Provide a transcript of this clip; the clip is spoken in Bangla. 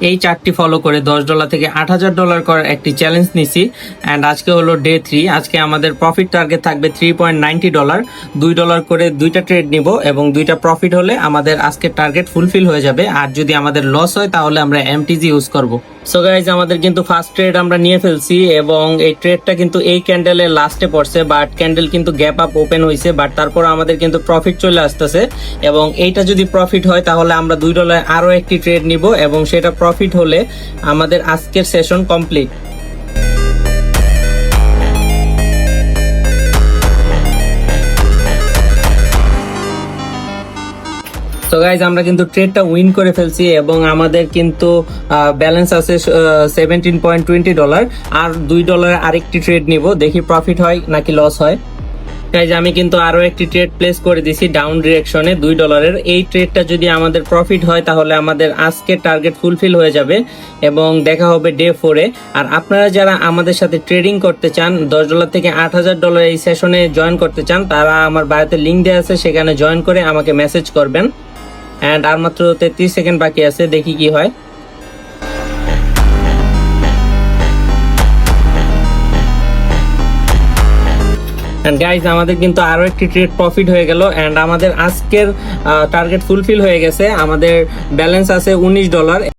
এই চারটি ফলো করে $10 থেকে $8,000 করার একটি চ্যালেঞ্জ নিছি। অ্যান্ড আজকে হলো ডে 3। আজকে আমাদের প্রফিট টার্গেট থাকবে $3.90। $2 করে দুইটা ট্রেড নিব এবং দুইটা প্রফিট হলে আমাদের আজকের টার্গেট ফুলফিল হয়ে যাবে। আর যদি আমাদের লস হয় তাহলে আমরা এমটিজি ইউজ করব। সো গাইজ, আমাদের কিন্তু ফার্স্ট ট্রেড আমরা নিয়ে ফেলছি এবং এই ট্রেডটা কিন্তু এই ক্যান্ডেলের লাস্টে পড়ছে, বাট ক্যান্ডেল কিন্তু গ্যাপ আপ ওপেন হয়েছে, বাট তারপর আমাদের কিন্তু প্রফিট চলে আসতেছে। এবং এইটা যদি প্রফিট হয় তাহলে আমরা $2 আরো একটি ট্রেড নিব এবং সেটা প্রফিট হলে আমাদের আজকের সেশন কমপ্লিট। তো গাইজ, আমরা কিন্তু ট্রেডটা উইন করে ফেলছি এবং আমাদের কিন্তু ব্যালেন্স আছে $17.20। আর $2 আরেকটি ট্রেড নিব, দেখি প্রফিট হয় নাকি লস হয়। গাইজ, আমি কিন্তু আরো একটি ট্রেড প্লেস করে দিছি ডাউন ডিরেকশনে $2। এই ট্রেডটা যদি আমাদের প্রফিট হয় তাহলে আমাদের আজকের টার্গেট ফুলফিল হয়ে যাবে এবং দেখা হবে ডে 4-এ। আর আপনারা যারা আমাদের সাথে ট্রেডিং করতে চান, $10 থেকে $8,000 এই সেশনে জয়েন করতে চান, তারা আমার বায়োতে লিঙ্ক দেওয়া আছে, সেখানে জয়েন করে আমাকে মেসেজ করবেন। অ্যান্ড আর মাত্র 33 সেকেন্ড বাকি আছে, দেখি কি হয়। এন্ড গাইজ, আমাদের কিন্তু আরো একটি ট্রেড প্রফিট হয়ে গেল এন্ড আমাদের আজকের টার্গেট ফুলফিল হয়ে গেছে। আমাদের ব্যালেন্স আছে $19।